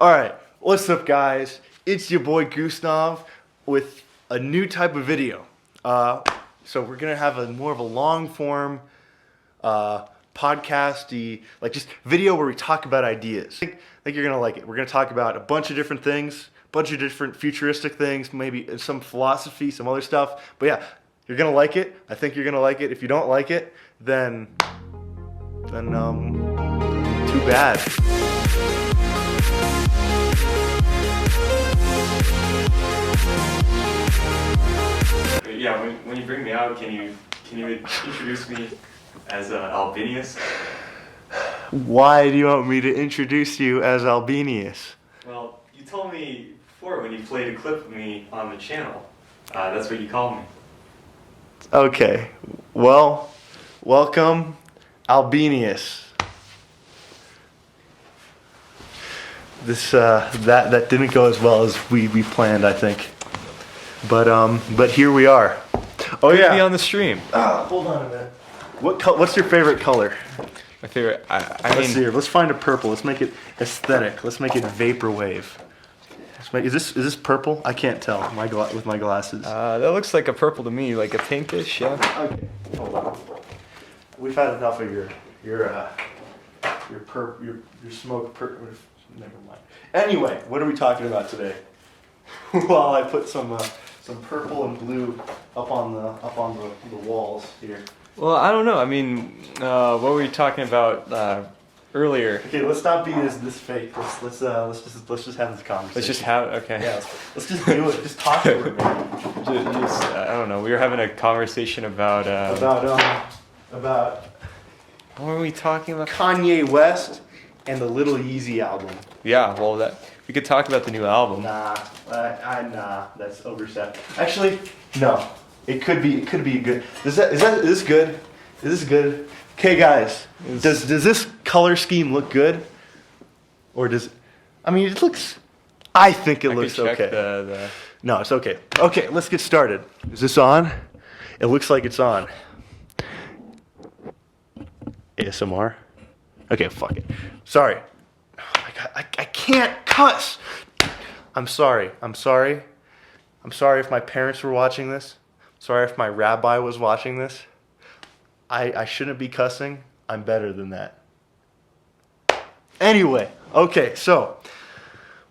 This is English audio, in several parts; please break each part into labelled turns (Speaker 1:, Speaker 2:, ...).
Speaker 1: All right, what's up, guys? It's your boy Gustav with a new type of video. So we're gonna have more of a long form, podcasty, like just video where we talk about ideas. I think you're gonna like it. We're gonna talk about a bunch of different things, bunch of different futuristic things, maybe some philosophy, some other stuff. But yeah, you're gonna like it. I think you're gonna like it. If you don't like it, then too bad.
Speaker 2: Yeah, when you bring me out, can you introduce me as Albinius?
Speaker 1: Why do you want me to introduce you as Albinius?
Speaker 2: Well, you told me before when you played a clip of me on the channel. That's what you called me.
Speaker 1: Okay, well, welcome, Albinius. This that didn't go as well as we planned, I think. But here we are. Oh yeah.
Speaker 2: Be on the stream.
Speaker 1: Hold on a minute. What's your favorite color?
Speaker 2: My favorite.
Speaker 1: Let's see here. Let's find a purple. Let's make it aesthetic. Let's make it vaporwave. Is this purple? I can't tell with my glasses.
Speaker 2: That looks like a purple to me, like a pinkish. Yeah.
Speaker 1: Okay. Hold on. We've had enough of your smoke. Never mind. Anyway, what are we talking about today? Well, I put some purple and blue up on the walls here.
Speaker 2: Well, I don't know. I mean, what were we talking about earlier?
Speaker 1: Okay, let's not be this fake. Let's just have this conversation.
Speaker 2: Let's just have okay.
Speaker 1: Yeah, let's just do it. Just talk to it, man.
Speaker 2: I don't know. We were having a conversation about what were we talking about?
Speaker 1: Kanye West and the Little Yeezy album.
Speaker 2: Yeah, well, we could talk about the new album.
Speaker 1: Nah, that's overset. Actually, no. It could be good. Is this good? Is this good? Okay, guys. Does this color scheme look good? Or it looks. I think it looks okay. No, it's okay. Okay, let's get started. Is this on? It looks like it's on. ASMR. Okay, fuck it. Sorry. Oh my God, I can't cuss. I'm sorry if my parents were watching this. Sorry if my rabbi was watching this. I shouldn't be cussing. I'm better than that. Anyway, okay, so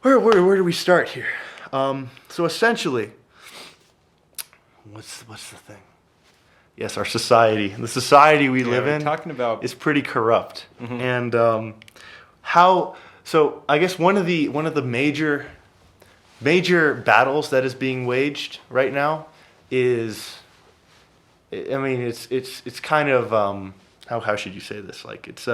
Speaker 1: where do we start here? So essentially, what's the thing? Yes, our society. The society we live in is pretty corrupt. Mm-hmm. And so I guess one of the major battles that is being waged right now is, I mean, it's kind of how should you say this? Like it's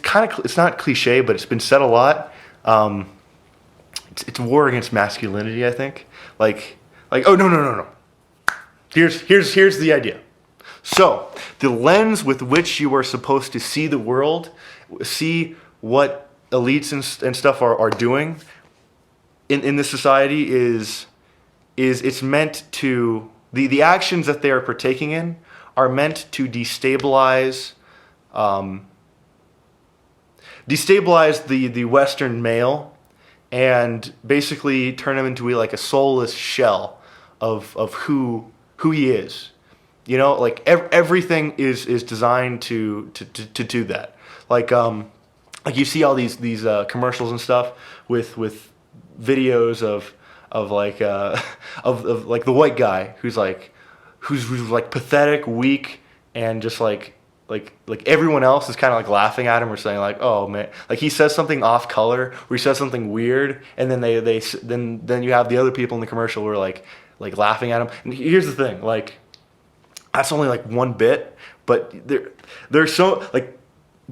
Speaker 1: kind of, it's not cliche, but it's been said a lot. It's war against masculinity, I think. Like oh no. Here's the idea. So, the lens with which you are supposed to see the world, see what elites and stuff are doing in this society is it's meant to, the actions that they are partaking in are meant to destabilize the Western male and basically turn him into like a soulless shell of who he is. You know, like everything is designed to do that. Like you see all these commercials and stuff with videos of like the white guy who's like pathetic, weak, and just like everyone else is kind of like laughing at him or saying like, oh man, like he says something off color or he says something weird, and then then you have the other people in the commercial who are like laughing at him. And here's the thing, like, that's only like one bit, but there's so, like,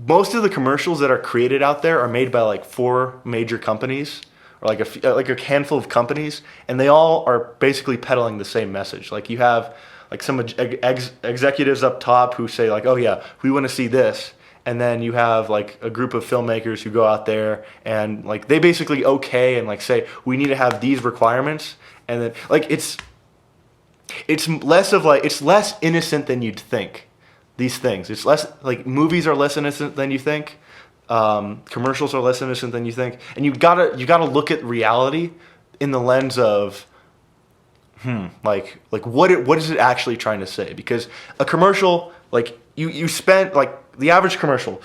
Speaker 1: most of the commercials that are created out there are made by like 4 major companies or like a handful of companies, and they all are basically peddling the same message. Like you have like some executives up top who say like, oh yeah, we want to see this. And then you have like a group of filmmakers who go out there and like they basically and like say, we need to have these requirements. And then like it's less innocent than you'd think. These things, it's less like movies are less innocent than you think. Commercials are less innocent than you think, and you gotta look at reality in the lens of like what is it actually trying to say? Because a commercial, like you spend, like the average commercial,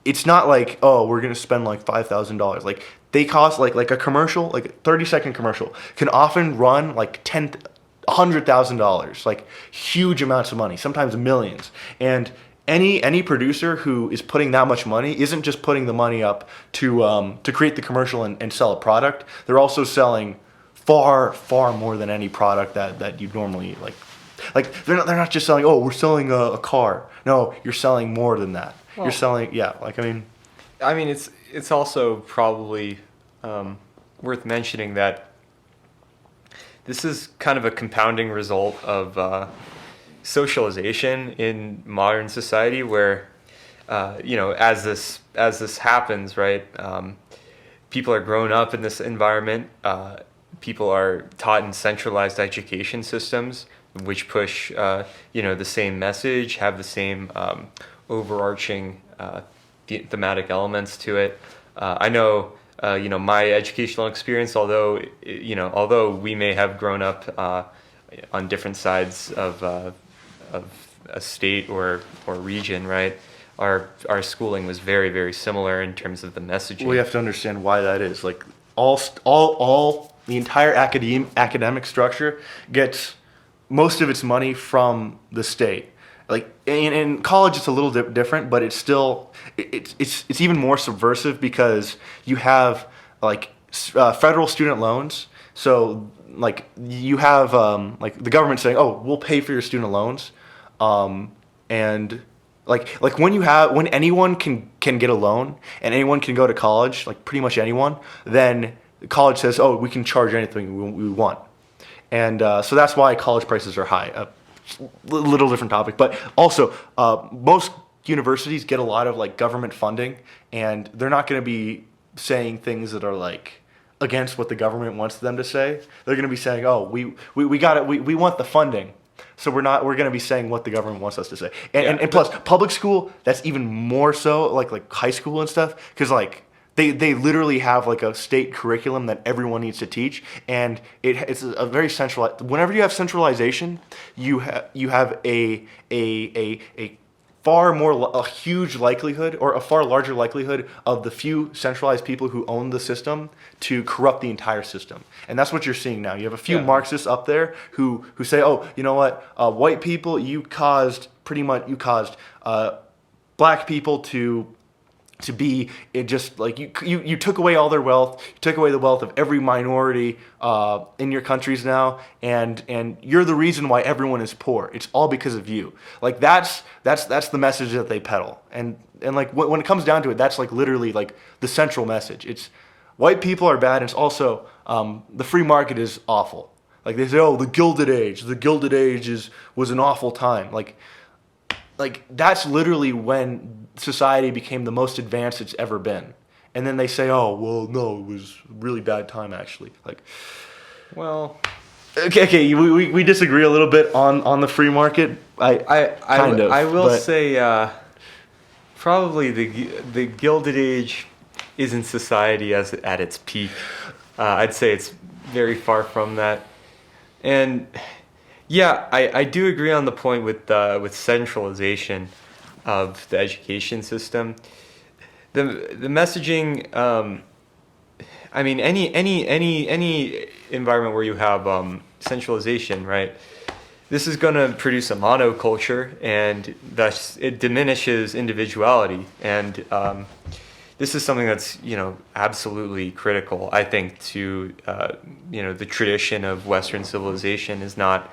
Speaker 1: it's not like, oh, we're gonna spend like $5,000. Like they cost like a commercial, like a 30-second commercial can often run like $100,000, like huge amounts of money, sometimes millions. And any producer who is putting that much money isn't just putting the money up to create the commercial and sell a product. They're also selling far more than any product that you normally like. Like they're not just selling, oh, we're selling a car. No, you're selling more than that.
Speaker 3: Well,
Speaker 1: you're selling, yeah, like I mean
Speaker 3: it's also probably worth mentioning that this is kind of a compounding result of socialization in modern society, where as this happens, right? People are grown up in this environment. People are taught in centralized education systems, which push the same message, have the same overarching thematic elements to it. I know my educational experience, although we may have grown up on different sides of a state or region, right? Our schooling was very, very similar in terms of the messaging.
Speaker 1: we have to understand why that is. Like all the entire academic structure gets most of its money from the state. Like in college, it's a little different, but it's still it's even more subversive because you have like federal student loans. So like you have like the government saying, oh, we'll pay for your student loans, and like when anyone can get a loan and anyone can go to college, like pretty much anyone, then college says, oh, we can charge anything we want. And so that's why college prices are high. Little different topic, but also most universities get a lot of like government funding, and they're not going to be saying things that are like against what the government wants them to say. They're going to be saying, oh, we got it, we want the funding, so we're going to be saying what the government wants us to say. And plus public school, that's even more so, like high school and stuff, because like They literally have like a state curriculum that everyone needs to teach, and it's a very centralized. Whenever you have centralization, you have a huge likelihood, or a far larger likelihood, of the few centralized people who own the system to corrupt the entire system. And that's what you're seeing now. You have a few Marxists up there who say, oh, you know what, white people, you caused black people to be just like you took away all their wealth, you took away the wealth of every minority in your countries now, and you're the reason why everyone is poor. It's all because of you. Like that's the message that they peddle, and like when it comes down to it, that's like literally like the central message. It's white people are bad, and it's also the free market is awful. Like they say, oh, the Gilded Age was an awful time. Like that's literally when society became the most advanced it's ever been. And then they say, oh, well, no, it was a really bad time actually. Like,
Speaker 3: well,
Speaker 1: okay, we disagree a little bit on the free market.
Speaker 3: I will say probably the Gilded Age isn't society at its peak. I'd say it's very far from that. And yeah, I do agree on the point with centralization of the education system. The messaging, I mean, any environment where you have centralization, right? This is going to produce a monoculture, and thus it diminishes individuality. And this is something that's absolutely critical, I think, to the tradition of Western civilization is not.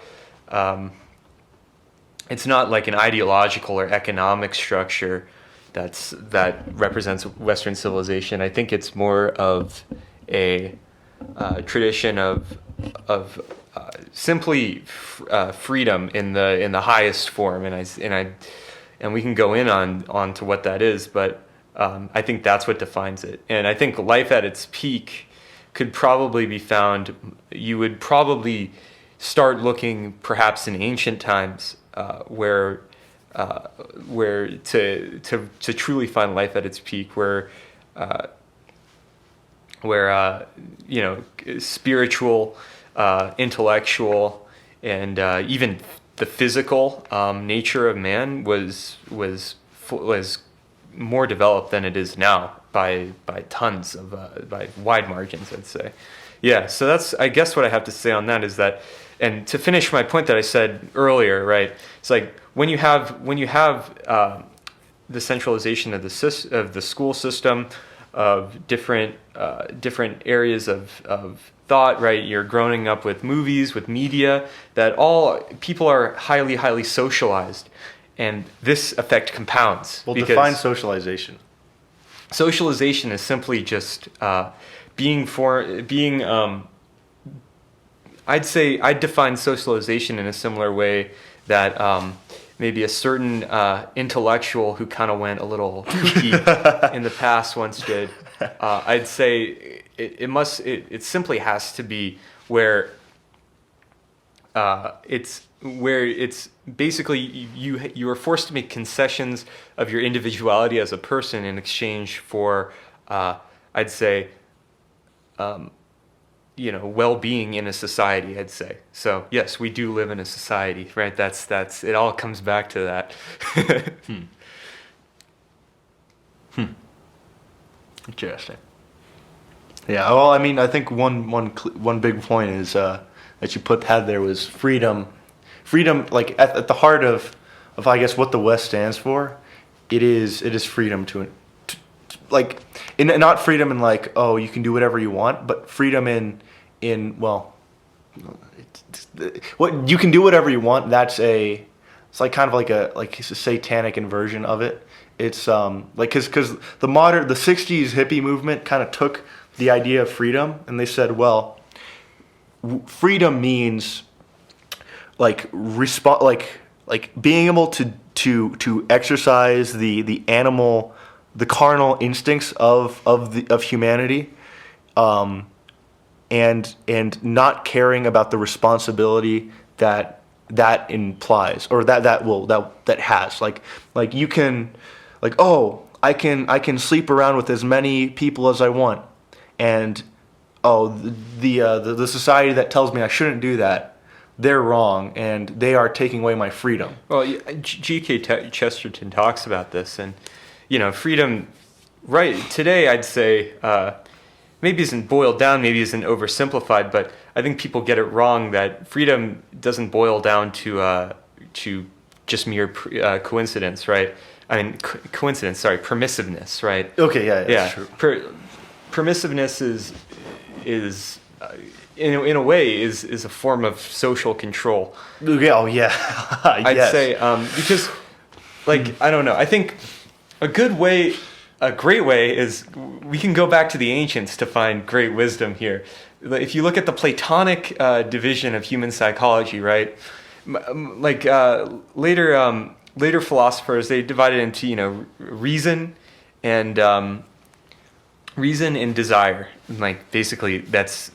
Speaker 3: It's not like an ideological or economic structure that represents Western civilization. I think it's more of a tradition of simply freedom in the highest form, and we can go in on to what that is, but I think that's what defines it. And I think life at its peak could probably be found. You would probably start looking perhaps in ancient times where where to truly find life at its peak, where spiritual, intellectual, and even the physical nature of man was more developed than it is now by tons of by wide margins, I'd say. Yeah, so that's, I guess, what I have to say on that is that, and to finish my point that I said earlier, right? It's like when you have the centralization of the school system, of different areas of thought, right? You're growing up with movies, with media, that all people are highly socialized, and this effect compounds.
Speaker 1: Well, define socialization.
Speaker 3: Socialization is simply just I'd define socialization in a similar way that maybe a certain intellectual who kind of went a little kooky in the past once did. I'd say it simply has to be where it's basically you are forced to make concessions of your individuality as a person in exchange for I'd say well-being in a society, I'd say. So yes, we do live in a society, right? That's it. All comes back to that.
Speaker 1: Interesting. Yeah. Well, I mean, I think one big point is that you had there was freedom. Freedom, like at the heart of I guess what the West stands for, it is freedom to like, not freedom in like, oh, you can do whatever you want, but freedom in well, what you can do whatever you want. It's like kind of like a satanic inversion of it. It's like because the 60s hippie movement kind of took the idea of freedom and they said, well, freedom means like being able to exercise the animal, the carnal instincts of humanity, and not caring about the responsibility that implies, or that has, like you can, like, oh, I can sleep around with as many people as I want, and the society that tells me I shouldn't do that, they're wrong and they are taking away my freedom.
Speaker 3: Well, G.K. Chesterton talks about this, and freedom, right, today I'd say maybe isn't boiled down, maybe isn't oversimplified, but I think people get it wrong that freedom doesn't boil down to just mere coincidence, right? I mean, permissiveness, right?
Speaker 1: Okay, yeah. True.
Speaker 3: Permissiveness is in a way is a form of social control.
Speaker 1: Oh yeah.
Speaker 3: I'd
Speaker 1: yes.
Speaker 3: say because, like, I don't know. I think a great way is we can go back to the ancients to find great wisdom here. If you look at the Platonic division of human psychology, right? Like later philosophers, they divided into reason and desire. Like basically that's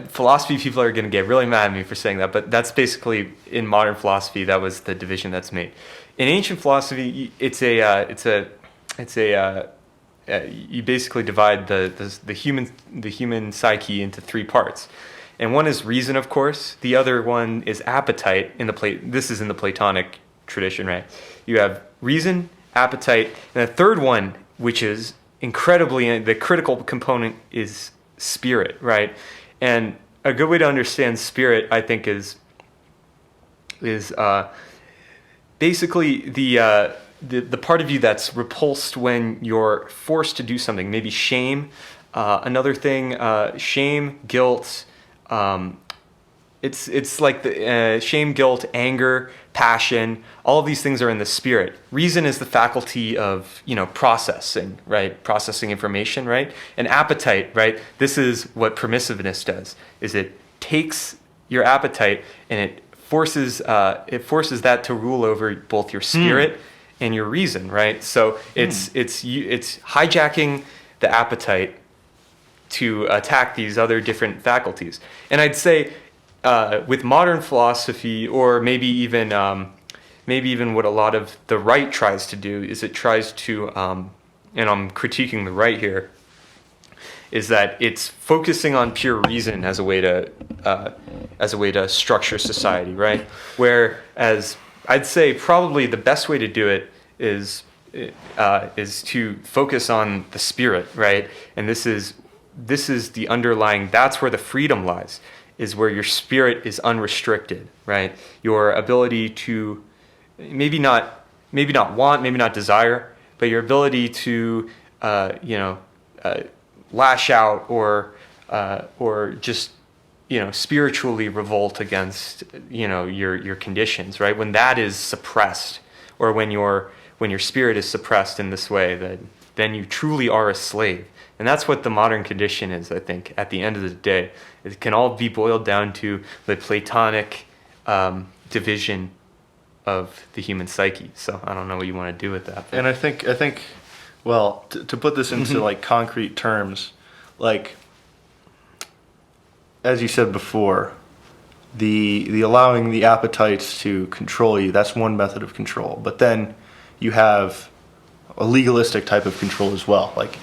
Speaker 3: philosophy people are going to get really mad at me for saying that, but that's basically, in modern philosophy, that was the division that's made. In ancient philosophy, you basically divide the human psyche into three parts, and one is reason, of course. The other one is appetite. This is in the Platonic tradition, right? You have reason, appetite, and the third one, which is incredibly the critical component, is spirit, right? And a good way to understand spirit, I think, is basically the part of you that's repulsed when you're forced to do something. Maybe shame. Another thing, shame, guilt. It's like the shame, guilt, anger, passion. All of these things are in the spirit. Reason is the faculty of processing, right? Processing information, right? And appetite, right? This is what permissiveness does. Is it takes your appetite and it forces that to rule over both your spirit and your reason, right? So it's hijacking the appetite to attack these other different faculties. And I'd say with modern philosophy, or maybe even maybe even what a lot of the right tries to do is it tries to, and I'm critiquing the right here, is that it's focusing on pure reason as a way to structure society, right? Whereas I'd say probably the best way to do it is to focus on the spirit, right? And this is the underlying. That's where the freedom lies. Is where your spirit is unrestricted, right? Your ability to maybe not want, maybe not desire, but your ability to lash out or just spiritually revolt against your conditions, right? When that is suppressed, or when your spirit is suppressed in this way, then you truly are a slave. And that's what the modern condition is, I think, at the end of the day. It can all be boiled down to the Platonic division of the human psyche. So I don't know what you want to do with that.
Speaker 1: And I think, well, to put this into like concrete terms, like as you said before, the allowing the appetites to control you, that's one method of control. But then you have a legalistic type of control as well, like.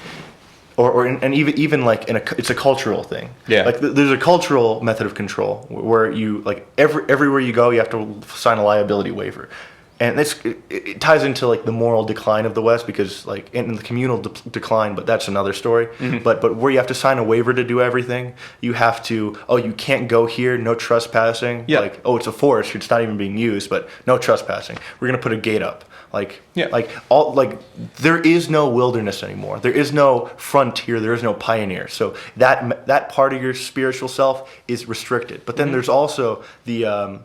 Speaker 1: And even like it's a cultural thing.
Speaker 3: Yeah.
Speaker 1: Like there's a cultural method of control where you like everywhere you go you have to sign a liability waiver, and it ties into like the moral decline of the West because like in the communal decline, but that's another story.
Speaker 3: Mm-hmm.
Speaker 1: But where you have to sign a waiver to do everything, you have to you can't go here, no trespassing.
Speaker 3: Yeah.
Speaker 1: Like it's a forest, it's not even being used, but no trespassing. We're gonna put a gate up. There is no wilderness anymore. There is no frontier. There is no pioneer. So that part of your spiritual self is restricted. But then there's also the and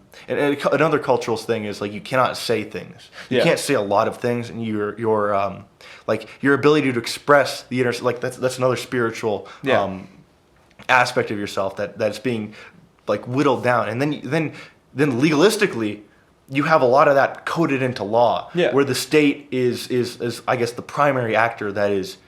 Speaker 1: another cultural thing is like you cannot say things. You can't say a lot of things, and your ability to express the inner, like that's another spiritual aspect of yourself that's being like whittled down. And then legalistically, you have a lot of that coded into law, where the state is I guess the primary actor that is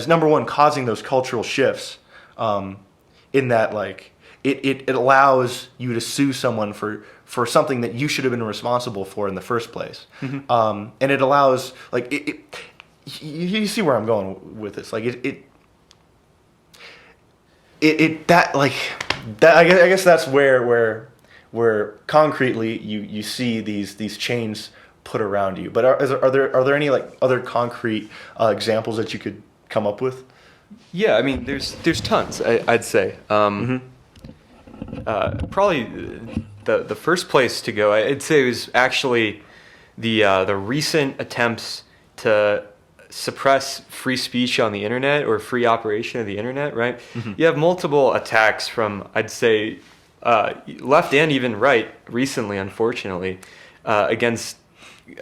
Speaker 1: number one causing those cultural shifts, in that like it allows you to sue someone for something that you should have been responsible for in the first place, and it allows like you see where I'm going with this, like I guess that's where concretely you see these chains put around you. But are there any like other concrete examples that you could come up with?
Speaker 3: Yeah, I mean, there's tons. I'd say probably the first place to go, I'd say, was actually the recent attempts to suppress free speech on the internet or free operation of the internet. Right? Mm-hmm. You have multiple attacks from, I'd say, left and even right recently, unfortunately, against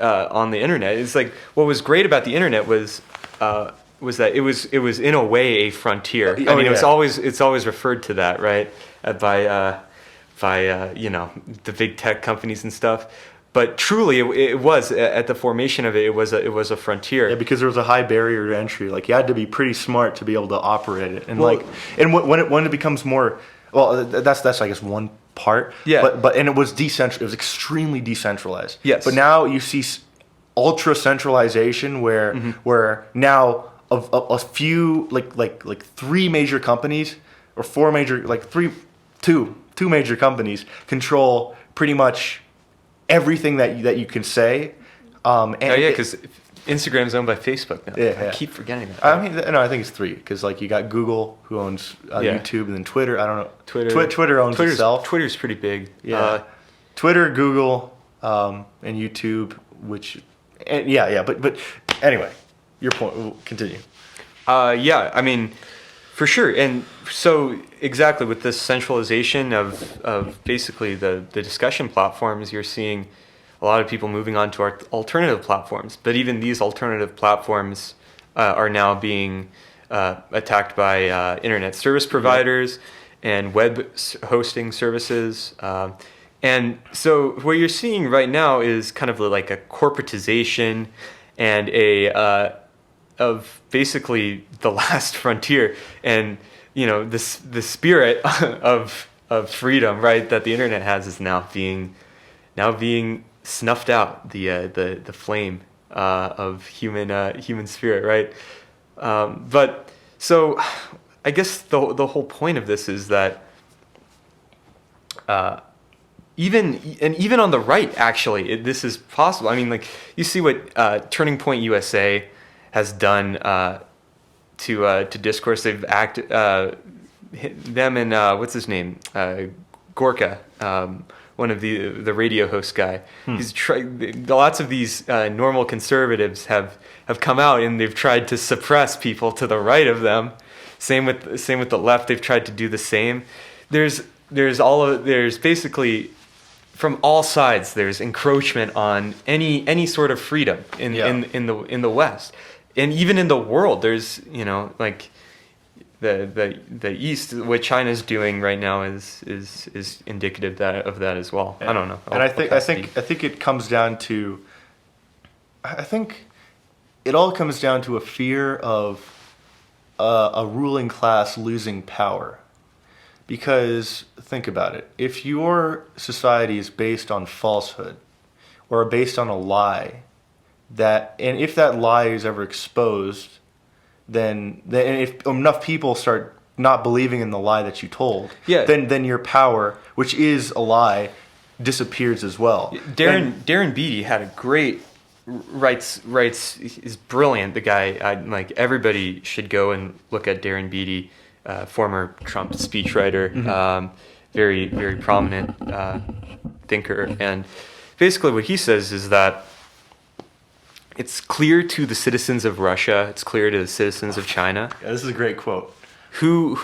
Speaker 3: on the internet. It's like what was great about the internet was that it was in a way a frontier. I mean, it's always referred to that, right, by the big tech companies and stuff. But truly, it was at the formation of it. It was a frontier. Yeah,
Speaker 1: because there was a high barrier to entry. Like you had to be pretty smart to be able to operate it, and when it becomes more. Well, that's I guess one part. Yeah. But it was decentral. It was extremely decentralized.
Speaker 3: Yes.
Speaker 1: But now you see ultra centralization where now a few like three major companies or four major two major companies control pretty much everything that you can say.
Speaker 3: Because Instagram's owned by Facebook now.
Speaker 1: Yeah.
Speaker 3: I keep forgetting that.
Speaker 1: I mean, no, I think it's three because like you got Google who owns YouTube, and then Twitter. I don't know. Twitter owns itself.
Speaker 3: Twitter's pretty big.
Speaker 1: Yeah. Twitter, Google, and YouTube. But anyway, your point. We'll continue.
Speaker 3: I mean, for sure, and so exactly with this centralization of basically the discussion platforms, you're seeing a lot of people moving on to our alternative platforms. But even these alternative platforms are now being attacked by internet service providers and web hosting services. And so what you're seeing right now is kind of like a corporatization and of basically the last frontier, and the spirit of freedom, right, that the internet has is now being snuffed out the flame of human spirit, right? But so I guess the whole point of this is that even on the right, actually, this is possible. I mean, like, you see what Turning Point USA has done to discourse. They've acted them and what's his name, Gorka, one of the radio host guy. He's lots of these normal conservatives have come out and they've tried to suppress people to the right of them. Same with the left. They've tried to do the same. There's basically, from all sides, there's encroachment on any sort of freedom in the West, and even in the world. There's, like, the East, what China's doing right now is indicative of that as well. I don't know.
Speaker 1: And I think it comes down to, I think it all comes down to a fear of a ruling class losing power. Because think about it. If your society is based on falsehood or based on a lie, and if that lie is ever exposed, then if enough people start not believing in the lie that you told, then your power, which is a lie, disappears as well.
Speaker 3: Darren Beattie had a great writes is brilliant. The guy, like, everybody should go and look at Darren Beattie. Former Trump speechwriter, very, very prominent thinker. And basically what he says is that it's clear to the citizens of Russia, it's clear to the citizens of China.
Speaker 1: Yeah, this is a great quote.
Speaker 3: Who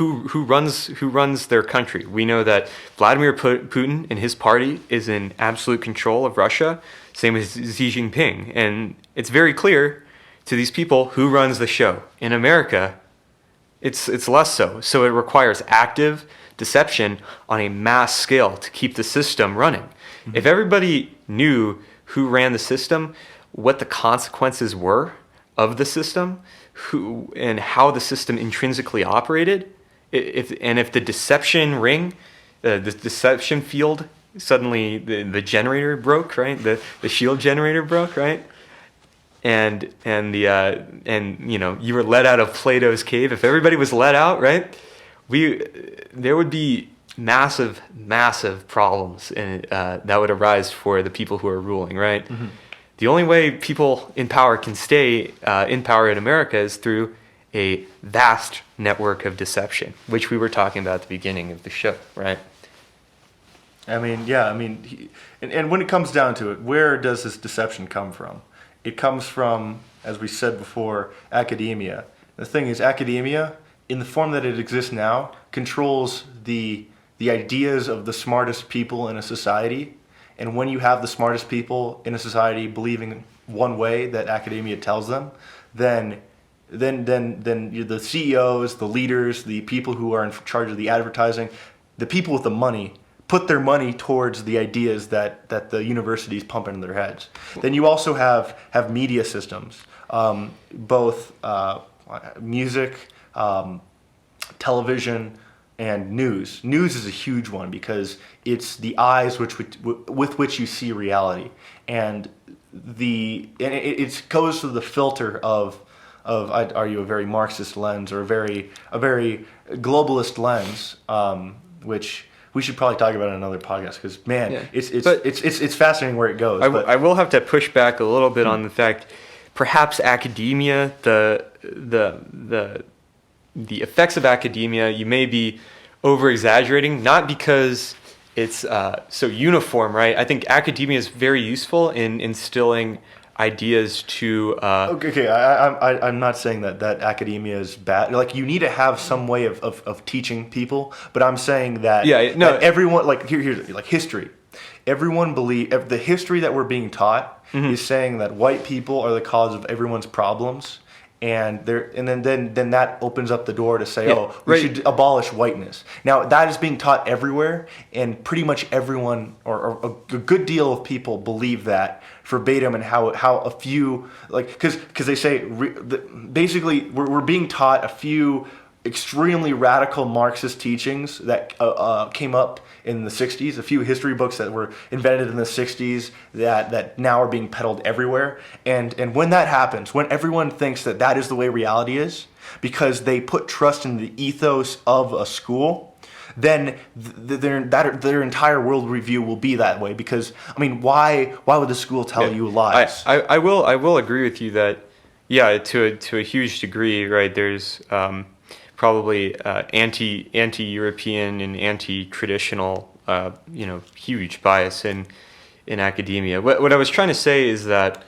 Speaker 3: runs their country. We know that Vladimir Putin and his party is in absolute control of Russia, same as Xi Jinping. And it's very clear to these people who runs the show. In America, it's less so. So it requires active deception on a mass scale to keep the system running. Mm-hmm. If everybody knew who ran the system, what the consequences were of the system, and how the system intrinsically operated, if the deception ring, the deception field, suddenly the generator broke, right? The shield generator broke, right? And you were let out of Plato's cave. If everybody was let out, right, there would be massive problems that would arise for the people who are ruling, right? Mm-hmm. The only way people in power can stay in power in America is through a vast network of deception, which we were talking about at the beginning of the show, right?
Speaker 1: And when it comes down to it, where does this deception come from? It comes from, as we said before, academia. The thing is, academia, in the form that it exists now, controls the ideas of the smartest people in a society. And when you have the smartest people in a society believing one way that academia tells them, then the CEOs, the leaders, the people who are in charge of the advertising, the people with the money, put their money towards the ideas that the universities pump into their heads. Then you also have media systems, both music, television, and news. News is a huge one because it's the eyes with which you see reality, and it goes through the filter of are you a very Marxist lens or a very globalist lens, which we should probably talk about in another podcast because it's fascinating where it goes.
Speaker 3: I will have to push back a little bit on the fact, perhaps academia, the effects of academia, you may be over exaggerating, not because it's so uniform, right? I think academia is very useful in instilling ideas to.
Speaker 1: I'm not saying that that is bad. Like, you need to have some way of teaching people, but I'm saying that that everyone, like, here's like history. Everyone the history that we're being taught is saying that white people are the cause of everyone's problems. And then that opens up the door to say, we should abolish whiteness. Now, that is being taught everywhere, and pretty much everyone, or a good deal of people, believe that verbatim, and how a few, like, because they say, basically, we're being taught a few extremely radical Marxist teachings that came up in the 60s, a few history books that were invented in the 60s that now are being peddled everywhere. And when that happens, when everyone thinks that that is the way reality is, because they put trust in the ethos of a school, then their entire world review will be that way. Because, I mean, why would the school tell you lies?
Speaker 3: I will agree with you that, yeah, to a huge degree, right, there's probably anti-European and anti-traditional, huge bias in academia. What I was trying to say is that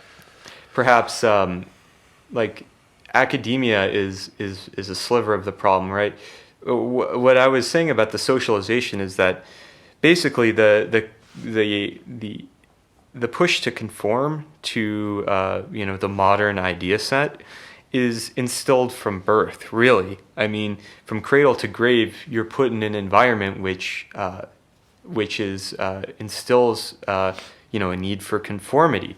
Speaker 3: perhaps like academia is a sliver of the problem, right? What I was saying about the socialization is that basically the push to conform to the modern idea set is instilled from birth, really. I mean, from cradle to grave, you're put in an environment which instills a need for conformity,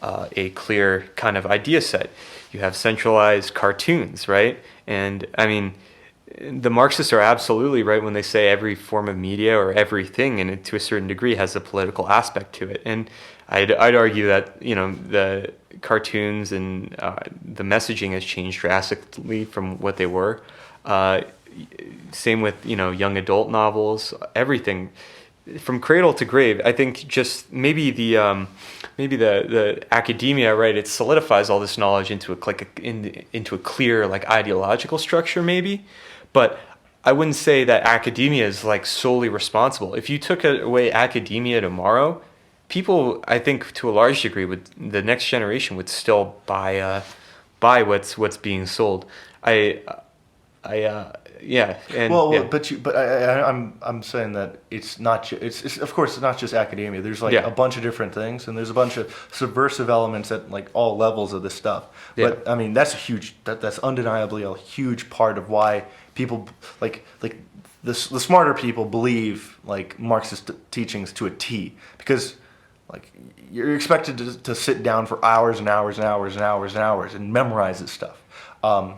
Speaker 3: a clear kind of idea set. You have centralized cartoons, right? And I mean, the Marxists are absolutely right when they say every form of media or everything, and to a certain degree, has a political aspect to it. And I'd argue that the cartoons and the messaging has changed drastically from what they were. Same with young adult novels, everything from cradle to grave. I think just maybe the academia, right? It solidifies all this knowledge into a clear like ideological structure, maybe. But I wouldn't say that academia is like solely responsible. If you took away academia tomorrow, people, I think, to a large degree, the next generation would still buy what's being sold. Yeah. And,
Speaker 1: I'm saying that it's not. It's of course it's not just academia. There's like a bunch of different things, and there's a bunch of subversive elements at like all levels of this stuff.
Speaker 3: Yeah.
Speaker 1: But I mean, that's that's undeniably a huge part of why people like the smarter people believe like Marxist teachings to a T, because like you're expected to sit down for hours and hours and hours and hours and hours and memorize this stuff. And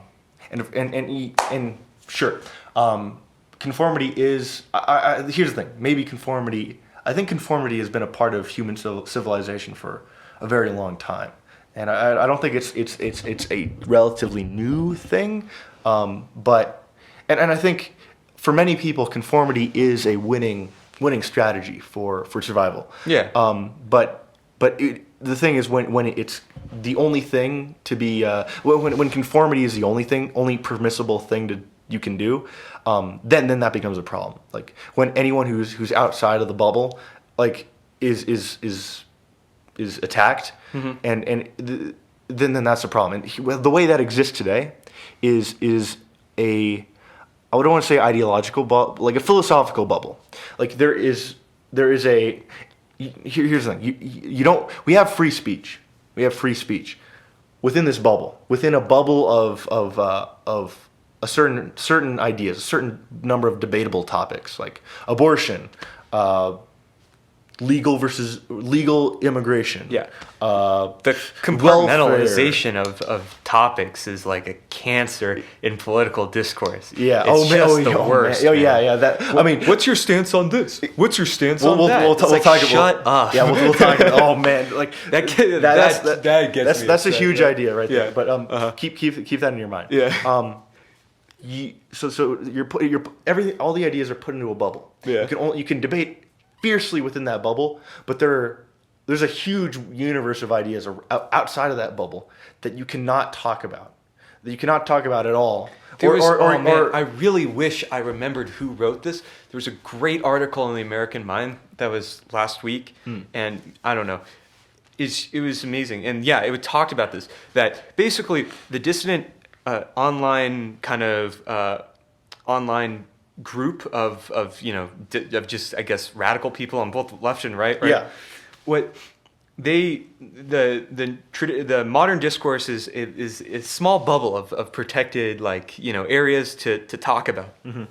Speaker 1: sure, conformity is. Here's the thing. Maybe conformity. I think conformity has been a part of human civilization for a very long time, and I don't think it's a relatively new thing. But I think for many people, conformity is a winning strategy for survival.
Speaker 3: Yeah.
Speaker 1: But the thing is when it's the only thing to be when conformity is the only permissible thing you can do, then that becomes a problem. Like when anyone who's outside of the bubble like is attacked, then that's a problem. And the way that exists today is a, I don't want to say ideological bubble, like a philosophical bubble. Like there is a. Here's the thing. You don't. We have free speech. We have free speech within this bubble. Within a bubble of a certain ideas, a certain number of debatable topics like abortion, legal immigration.
Speaker 3: Yeah. The compartmentalization of topics is like a cancer in political discourse.
Speaker 1: Yeah.
Speaker 3: It's just the worst.
Speaker 1: Man. Yeah.
Speaker 3: I mean, what's your stance on this? What's your stance on that?
Speaker 1: We'll talk
Speaker 3: shut up.
Speaker 1: Yeah, we'll talk. Oh man, like
Speaker 3: that gets me.
Speaker 1: That's a huge idea right there.
Speaker 3: Yeah.
Speaker 1: But keep that in your mind.
Speaker 3: Yeah.
Speaker 1: So you're everything. All the ideas are put into a bubble.
Speaker 3: Yeah.
Speaker 1: You can debate fiercely within that bubble, but there's a huge universe of ideas outside of that bubble that you cannot talk about. That you cannot talk about at all.
Speaker 3: I really wish I remembered who wrote this. There was a great article in the American Mind that was last week, and I don't know. It was amazing, and yeah, it talked about this. That basically the dissident online kind of online group of just I guess radical people on both left and right.
Speaker 1: Yeah.
Speaker 3: What the modern discourse is a small bubble of protected areas to talk about. Mm-hmm.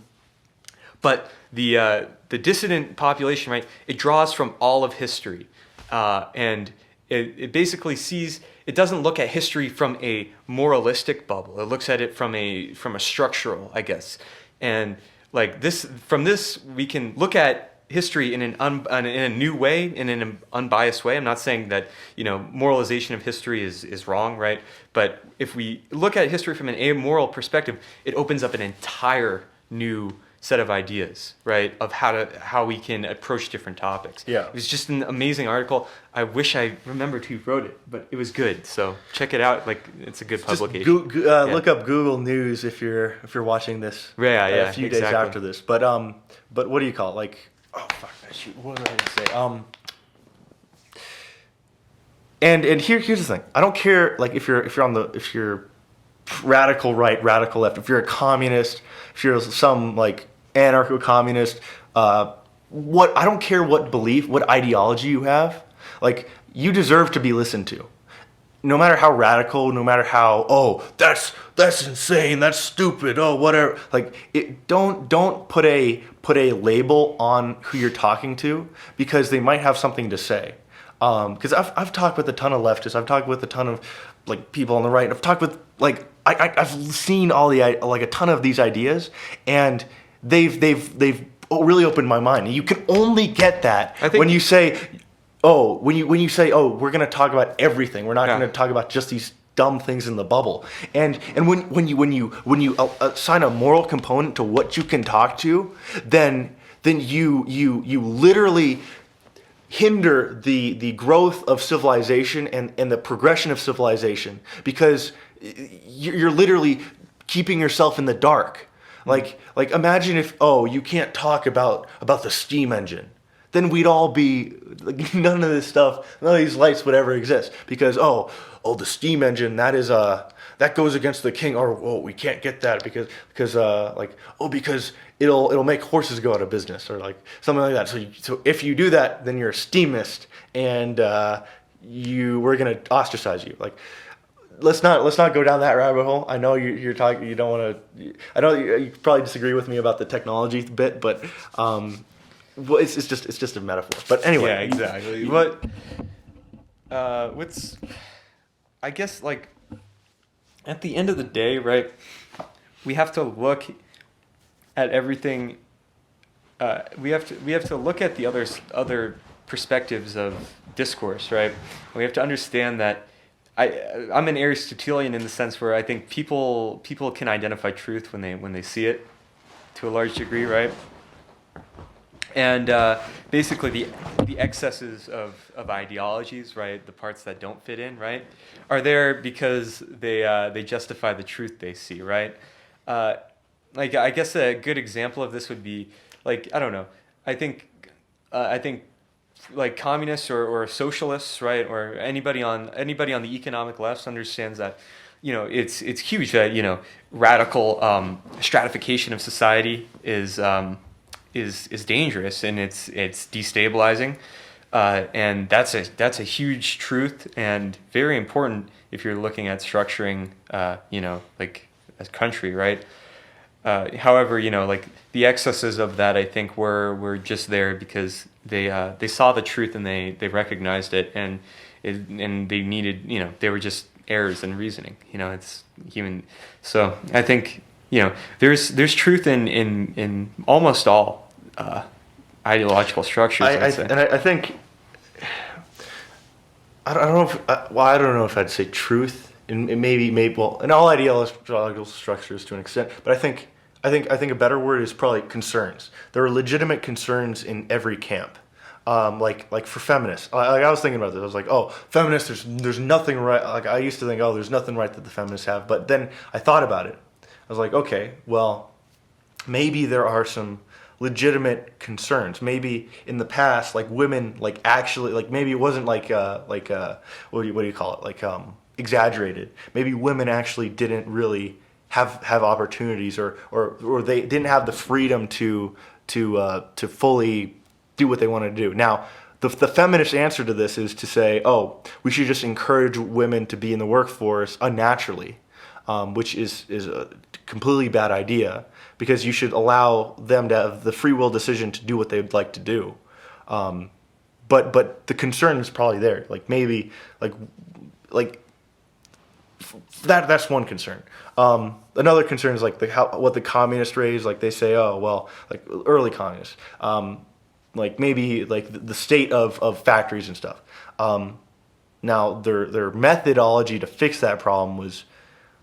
Speaker 3: But the dissident population, right? It draws from all of history, and it basically sees it doesn't look at history from a moralistic bubble. It looks at it from a structural, I guess. And like from this we can look at history in in a new way, in an unbiased way. I'm not saying that, you know, moralization of history is wrong, right? But if we look at history from an amoral perspective, it opens up an entire new set of ideas, right, of how we can approach different topics.
Speaker 1: Yeah.
Speaker 3: It was just an amazing article. I wish I remembered who wrote it, but it was good. So check it out. Like, it's a good publication.
Speaker 1: Just look up Google News if you're watching this.
Speaker 3: Yeah,
Speaker 1: A few days after this. But what do you call it? Like, oh fuck, shoot, what did I say? And here's the thing. I don't care like if you're radical right, radical left, if you're a communist, if you're some like anarcho-communist, I don't care what belief, what ideology you have, like, you deserve to be listened to. No matter how radical, no matter how, oh, that's insane, that's stupid, oh, whatever. Like, don't put a label on who you're talking to, because they might have something to say. Because I've talked with a ton of leftists, I've talked with a ton of like people on the right, I've talked with like I've seen all the like a ton of these ideas, and they've really opened my mind. And you can only get that when you say, when you say, we're gonna talk about everything. We're not gonna talk about just these dumb things in the bubble. And when you assign a moral component to what you can talk to, then you literally hinder the growth of civilization and the progression of civilization, because you're literally keeping yourself in the dark. Like imagine if you can't talk about the steam engine, then we'd all be like, none of this stuff, none of these lights would ever exist, because the steam engine, that goes against the king, or we can't get that because it'll make horses go out of business, or like something like that. So if you do that, then you're a steamist, and we're gonna ostracize you. Like, let's not go down that rabbit hole. I know you're talking. You don't want to. I know you probably disagree with me about the technology bit, but it's just a metaphor. But anyway,
Speaker 3: yeah, exactly. What's I guess, like, at the end of the day, right? We have to look at everything. We have to look at the other perspectives of discourse, right? And we have to understand that I'm an Aristotelian in the sense where I think people can identify truth when they see it, to a large degree, right? And basically the excesses of ideologies, right, the parts that don't fit in, right, are there because they justify the truth they see, right? Like, I guess a good example of this would be, like, I don't know, I think like communists or socialists, right, or anybody on the economic left understands that, you know, it's huge that, you know, radical stratification of society is dangerous, and it's destabilizing, and that's a huge truth, and very important if you're looking at structuring, you know, like a country, right? However, you know, like the excesses of that, I think were just there because they saw the truth and they recognized it, and they needed, you know, they were just errors in reasoning. You know, it's human. So I think, you know, there's truth in almost all ideological structures.
Speaker 1: I think I don't know if I'd say truth. And maybe in all ideological structures to an extent, but I think a better word is probably concerns. There are legitimate concerns in every camp. Like for feminists, I was thinking about this. I was like, feminists, there's nothing right. Like, I used to think, there's nothing right that the feminists have. But then I thought about it. I was like, okay, well, maybe there are some legitimate concerns. Maybe in the past, like, women, like, actually, like, maybe it wasn't what do you call it? Like, exaggerated. Maybe women actually didn't really have opportunities, or they didn't have the freedom to fully do what they wanted to do. Now, the feminist answer to this is to say, we should just encourage women to be in the workforce unnaturally, which is a completely bad idea, because you should allow them to have the free will decision to do what they would like to do. But the concern is probably there. Like, maybe like that's one concern. Another concern is like what the communists raise. Like they say, oh well, like early communists, like maybe like the state of factories and stuff. Now their methodology to fix that problem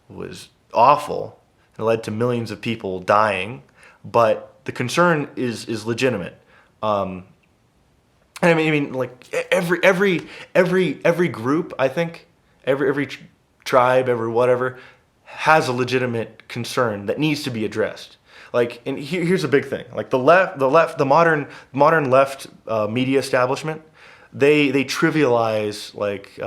Speaker 1: was awful. It led to millions of people dying, but the concern is legitimate. And I mean, like every group, I think, every tribe, every whatever, has a legitimate concern that needs to be addressed. Like, and here's a big thing. Like the modern left media establishment, they trivialize like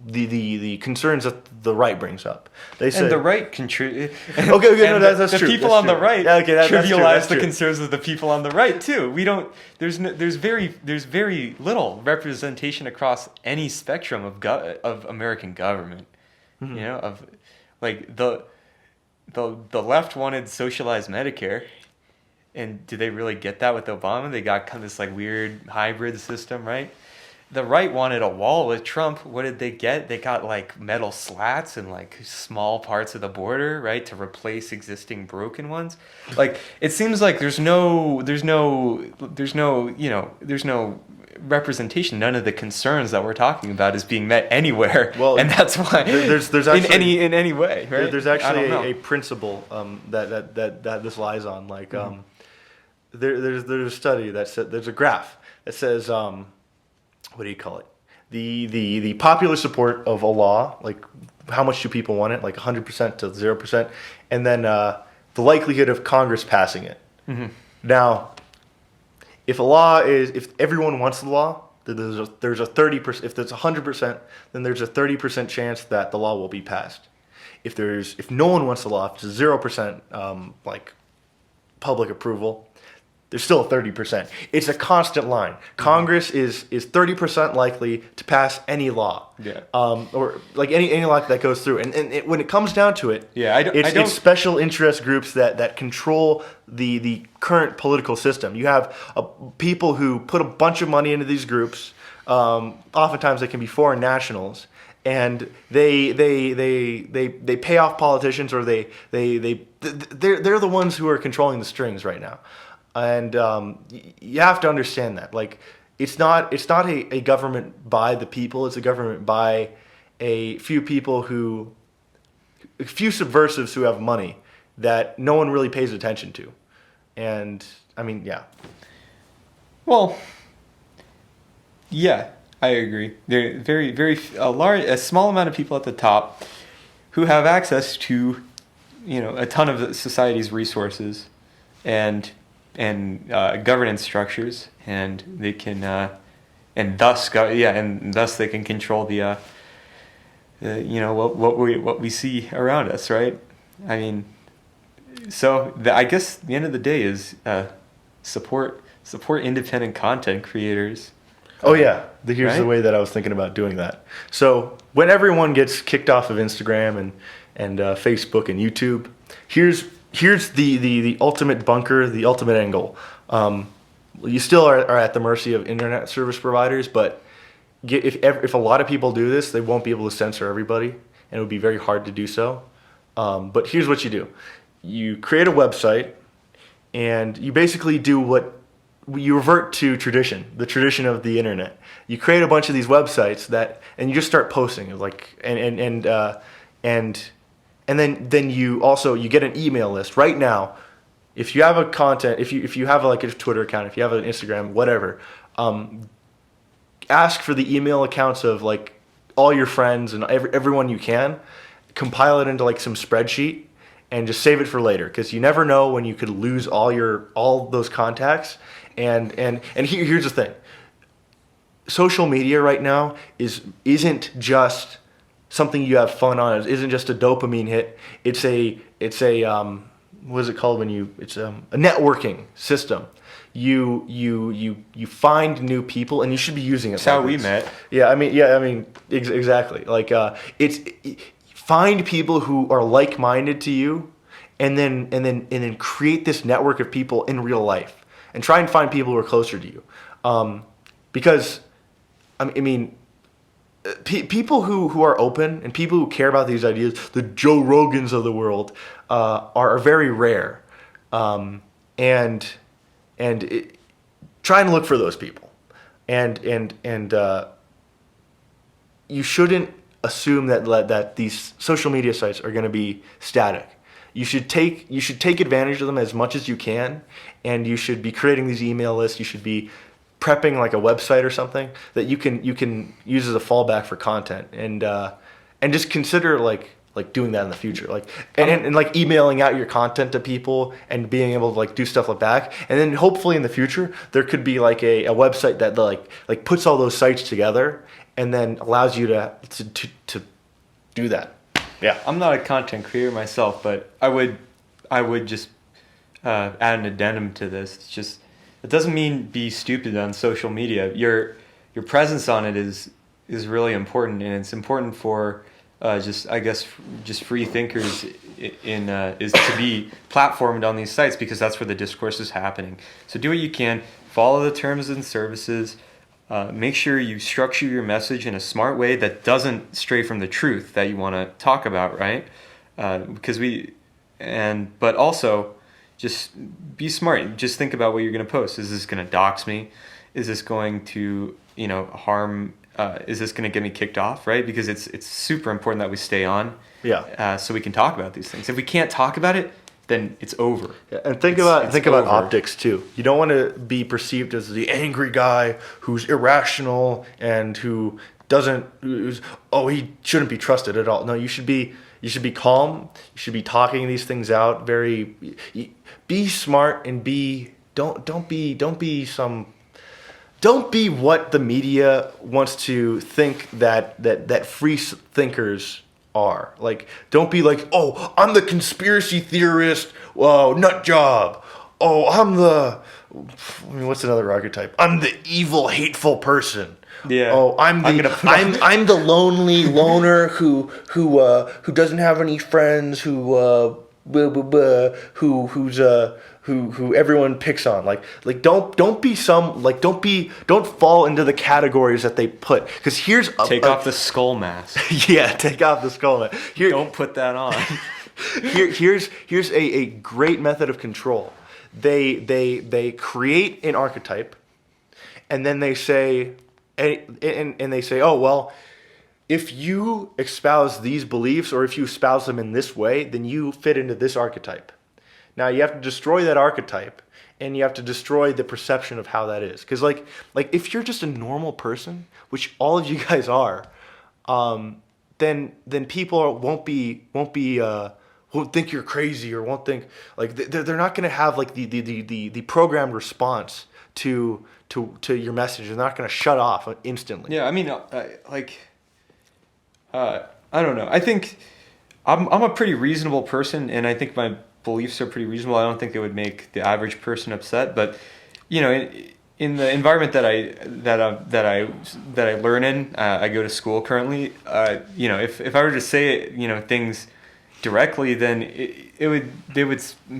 Speaker 1: the concerns that the right brings up. They say,
Speaker 3: and the right contribute.
Speaker 1: Okay, no, that's
Speaker 3: the
Speaker 1: true.
Speaker 3: people
Speaker 1: That's
Speaker 3: on the
Speaker 1: true.
Speaker 3: right
Speaker 1: Yeah, okay, that's true,
Speaker 3: trivialize
Speaker 1: that's
Speaker 3: the
Speaker 1: true.
Speaker 3: concerns of the people on the right too. We don't. There's very little representation across any spectrum of American government.
Speaker 1: Mm-hmm.
Speaker 3: You know, of like the left wanted socialized Medicare. And did they really get that with Obama? They got kind of this like weird hybrid system, right? The right wanted a wall with Trump. What did they get? They got like metal slats and like small parts of the border, right, to replace existing broken ones. Like it seems like there's no representation. None of the concerns that we're talking about is being met anywhere.
Speaker 1: Well,
Speaker 3: and that's why
Speaker 1: there's actually,
Speaker 3: in any way, right?
Speaker 1: There's actually
Speaker 3: I don't know.
Speaker 1: a principle that this lies on. Like there's a study that said there's a graph that says what do you call it? The popular support of a law, like how much do people want it, like 100% to 0%, and then the likelihood of Congress passing it.
Speaker 3: Mm-hmm.
Speaker 1: Now, if everyone wants the law, there's a 30%. If there's 100%, then there's a 30% chance that the law will be passed. If no one wants the law, if it's 0% like public approval, there's still a 30%. It's a constant line. Congress is 30% likely to pass any law.
Speaker 3: Yeah.
Speaker 1: Or like any law that goes through. And when it comes down to it,
Speaker 3: Yeah,
Speaker 1: it's special interest groups that control the current political system. You have people who put a bunch of money into these groups. Oftentimes they can be foreign nationals, and they pay off politicians, or they're the ones who are controlling the strings right now. And you have to understand that, like, it's not a government by the people. It's a government by a few people a few subversives who have money that no one really pays attention to. And I mean, yeah.
Speaker 3: Well, yeah, I agree. There are a small amount of people at the top who have access to, a ton of society's resources and governance structures, and they can and thus they can control the what we see around us, right? I mean, so I guess the end of the day is support independent content creators.
Speaker 1: Oh yeah, here's
Speaker 3: Right?
Speaker 1: the way that I was thinking about doing that. So when everyone gets kicked off of Instagram and Facebook and YouTube, here's the ultimate bunker, the ultimate angle. You still are at the mercy of internet service providers, but if a lot of people do this, they won't be able to censor everybody, and it would be very hard to do so. But here's what you do. You create a website, and you basically do what you revert to the tradition of the internet. You create a bunch of these websites and you just start posting, like, and then you get an email list right now. If you have if you have like a Twitter account, if you have an Instagram, whatever, ask for the email accounts of like all your friends and everyone you can. Compile it into like some spreadsheet and just save it for later, because you never know when you could lose all those contacts. And here's the thing. Social media right now isn't just something you have fun on. It isn't just a dopamine hit. It's a what is it called when it's a networking system. You find new people, and you should be using it.
Speaker 3: That's how we met.
Speaker 1: Yeah, I mean exactly. Like find people who are like-minded to you, and then create this network of people in real life, and try and find people who are closer to you. Because I mean, people who are open and people who care about these ideas, the Joe Rogans of the world, are very rare, and try and look for those people, and you shouldn't assume that these social media sites are going to be static. You should take advantage of them as much as you can, and you should be creating these email lists. You should be prepping like a website or something that you can use as a fallback for content, and just consider like doing that in the future, like and like emailing out your content to people and being able to like do stuff like that. And then hopefully in the future there could be like a website that like puts all those sites together and then allows you to do that. Yeah.
Speaker 3: I'm not a content creator myself, but I would just add an addendum to this. It's just, it doesn't mean be stupid on social media. Your presence on it is really important, and it's important for just free thinkers is to be platformed on these sites, because that's where the discourse is happening. So do what you can, follow the terms and services. Make sure you structure your message in a smart way that doesn't stray from the truth that you want to talk about, right? But also just be smart. Just think about what you're going to post. Is this going to dox me? Is this going to, harm? Is this going to get me kicked off, right? Because it's super important that we stay on.
Speaker 1: Yeah.
Speaker 3: So we can talk about these things. If we can't talk about it, then it's over.
Speaker 1: Yeah, and think about optics too. You don't want to be perceived as the angry guy who's irrational and he shouldn't be trusted at all. No, you should be calm. You should be talking these things out. Be smart and don't be what the media wants to think that free thinkers are. Like, don't be like, oh, I'm the conspiracy theorist, nut job. Oh, what's another archetype? I'm the evil, hateful person.
Speaker 3: Yeah.
Speaker 1: Oh, I'm the lonely loner who doesn't have any friends, who everyone picks on. Like don't fall into the categories that they put. Because
Speaker 3: take off the skull mask.
Speaker 1: Yeah, take off the skull mask.
Speaker 3: Don't put that on.
Speaker 1: Here's a great method of control. They create an archetype, and then they say, oh well, if you espouse these beliefs or if you espouse them in this way, then you fit into this archetype. Now you have to destroy that archetype, and you have to destroy the perception of how that is. Because like if you're just a normal person, which all of you guys are, then people won't think you're crazy, or won't think like they're not going to have like the programmed response to your message. They're not going to shut off instantly.
Speaker 3: Yeah, I mean, I don't know. I think I'm a pretty reasonable person, and I think my beliefs are pretty reasonable. I don't think they would make the average person upset, but in the environment that I learn in, I go to school currently. If I were to say things directly, then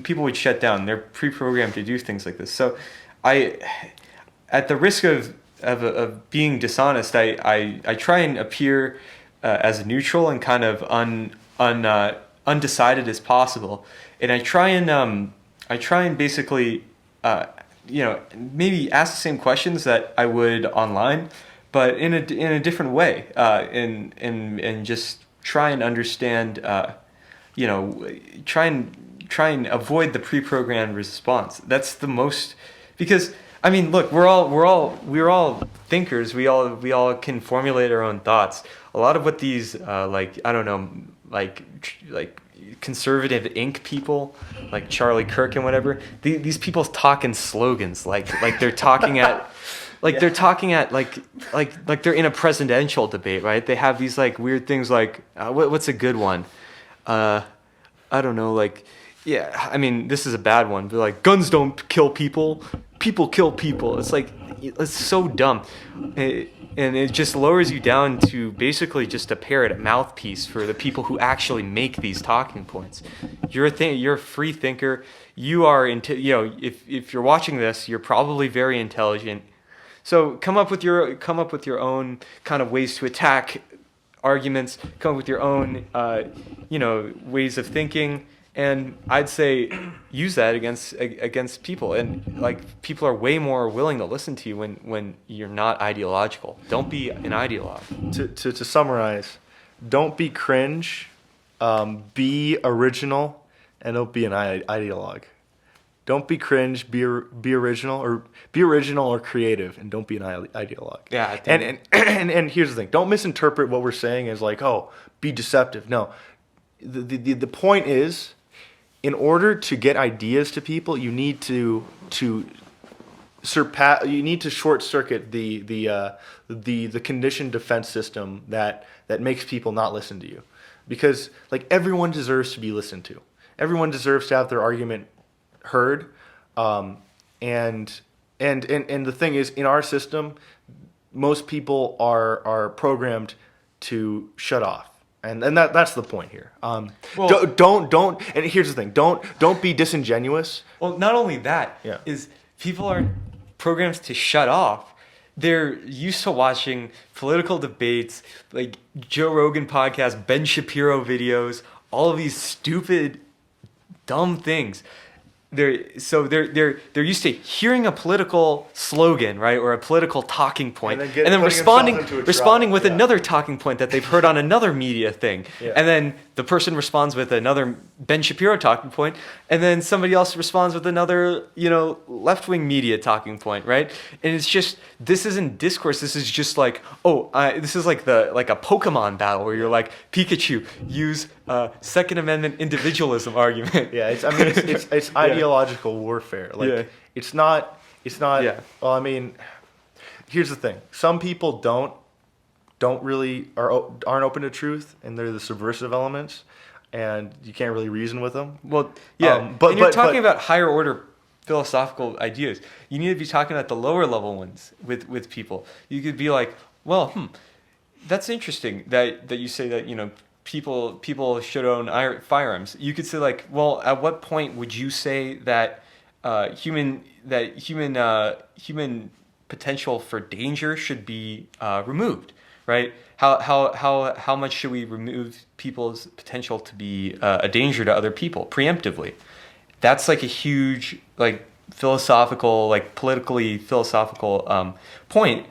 Speaker 3: people would shut down. They're pre-programmed to do things like this. So at the risk of being dishonest, I try and appear as neutral and kind of undecided as possible, and I try and basically maybe ask the same questions that I would online, but in a different way, and just try and understand, try and avoid the pre-programmed response. That's the most, because I mean, look, we're all thinkers. We all can formulate our own thoughts. A lot of what these like conservative ink people, like Charlie Kirk and whatever, these people talk in slogans, like they're talking at they're talking at like they're in a presidential debate, right? They have these like weird things like what's a good one? I don't know, like, yeah, I mean, this is a bad one, but like, guns don't kill people, people kill people. It's like, it's so dumb. And it just lowers you down to basically just a parrot, a mouthpiece for the people who actually make these talking points. You're a free thinker. You are if you're watching this, you're probably very intelligent. So come up with your own kind of ways to attack arguments. Come up with your own ways of thinking. And I'd say use that against people, and like people are way more willing to listen to you when you're not ideological. Don't be an ideologue.
Speaker 1: To summarize, don't be cringe, be original, and don't be an ideologue. Don't be cringe, be original, or creative, and don't be an ideologue.
Speaker 3: Yeah, I think
Speaker 1: and here's the thing: don't misinterpret what we're saying as like, oh, be deceptive. No, the point is, in order to get ideas to people, you need to short circuit the conditioned defense system that makes people not listen to you, because like everyone deserves to be listened to. Everyone deserves to have their argument heard, and the thing is, in our system, most people are programmed to shut off. And that's the point here. Don't. And here's the thing: don't be disingenuous.
Speaker 3: Well, not only that,
Speaker 1: Yeah.
Speaker 3: is people are programmed to shut off. They're used to watching political debates, like Joe Rogan podcast, Ben Shapiro videos, all of these stupid, dumb things. They're used to hearing a political slogan, right, or a political talking point, and then responding with another talking point that they've heard on another media thing, and then the person responds with another Ben Shapiro talking point, and then somebody else responds with another left-wing media talking point, right? And it's just, this isn't discourse. This is just like, this is like a Pokemon battle where you're like, Pikachu, use Second Amendment individualism argument.
Speaker 1: Yeah, it's ideological warfare. Like it's not.
Speaker 3: Yeah.
Speaker 1: Well, I mean, here's the thing: some people aren't open to truth, and they're the subversive elements, and you can't really reason with them.
Speaker 3: Well, yeah, but you're talking about higher order philosophical ideas. You need to be talking about the lower level ones with people. You could be like, well, that's interesting that you say that people should own firearms. You could say like, well, at what point would you say that human potential for danger should be removed, right? How much should we remove people's potential to be a danger to other people preemptively? That's like a huge philosophical, politically philosophical point.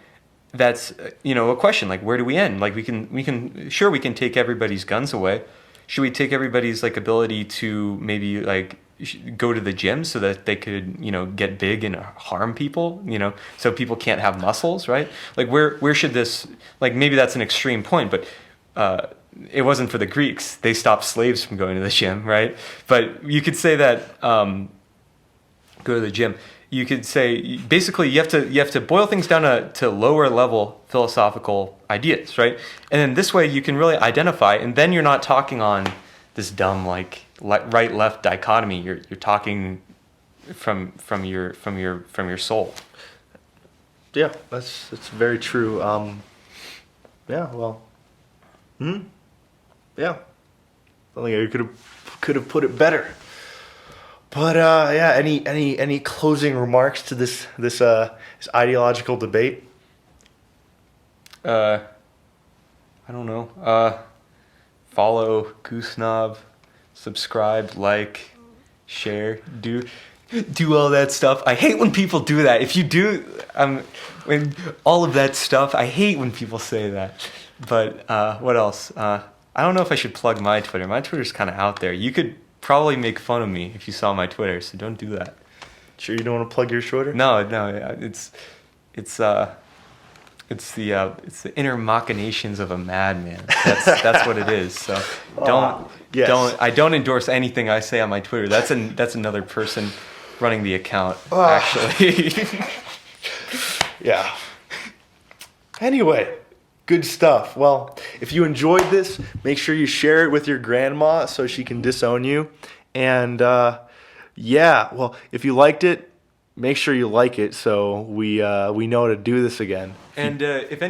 Speaker 3: That's a question, like, where do we end? Like, we can take everybody's guns away. Should we take everybody's ability to maybe go to the gym so that they could get big and harm people, so people can't have muscles, right? Like, where should this, maybe that's an extreme point, but it wasn't for the Greeks. They stopped slaves from going to the gym, right? But you could say that go to the gym. You could say basically you have to boil things down to lower level philosophical ideas, right? And then this way you can really identify, and then you're not talking on this dumb right left dichotomy. You're talking from your soul.
Speaker 1: Yeah, that's very true. Yeah, well, yeah, I think I could have put it better. But yeah, any closing remarks to this ideological debate?
Speaker 3: I don't know. Follow GooseKnob, subscribe, like, share, do all that stuff. I hate when people do that. If you do, when all of that stuff, I hate when people say that. But what else? I don't know if I should plug my Twitter. My Twitter's kind of out there. You could probably make fun of me if you saw my Twitter, so don't do that.
Speaker 1: Sure you don't want to plug your Twitter?
Speaker 3: No, it's the inner machinations of a madman. That's what it is. So I don't endorse anything I say on my Twitter. That's another person running the account, actually.
Speaker 1: Yeah. Anyway, good stuff. Well, if you enjoyed this, make sure you share it with your grandma so she can disown you. And yeah, well, if you liked it, make sure you like it so we know to do this again.
Speaker 3: And if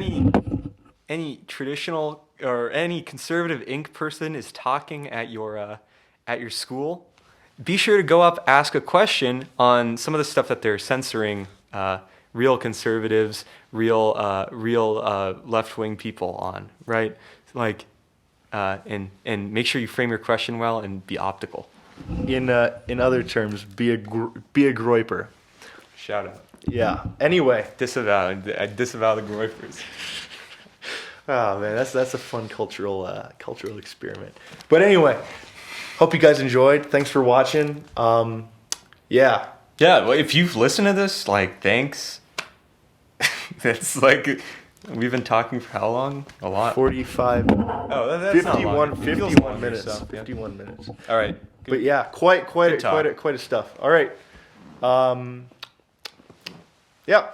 Speaker 3: any traditional or any conservative ink person is talking at your school, be sure to go up, ask a question on some of the stuff that they're censoring real conservatives, real left-wing people on, right? Like, and make sure you frame your question well and be optical.
Speaker 1: In other terms, be a groiper.
Speaker 3: Shout out.
Speaker 1: Yeah. Anyway.
Speaker 3: I disavow the groypers.
Speaker 1: Oh man, that's a fun cultural experiment. But anyway, hope you guys enjoyed. Thanks for watching. Yeah.
Speaker 3: Yeah, well, if you've listened to this, like, thanks. It's like, we've been talking for how long? A lot.
Speaker 1: 45.
Speaker 3: Oh, that's
Speaker 1: 51,
Speaker 3: not long. It feels
Speaker 1: 51
Speaker 3: long
Speaker 1: minutes.
Speaker 3: yourself, yeah.
Speaker 1: 51 minutes.
Speaker 3: All right.
Speaker 1: But yeah, quite
Speaker 3: Good talk.
Speaker 1: a stuff. All right. Yeah.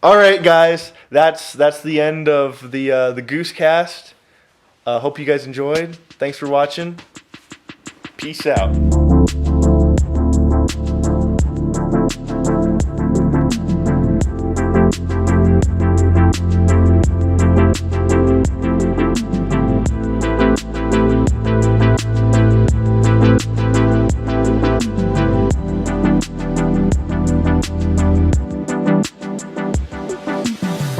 Speaker 1: All right, guys. That's the end of the GOOSCAST. Hope you guys enjoyed. Thanks for watching. Peace out.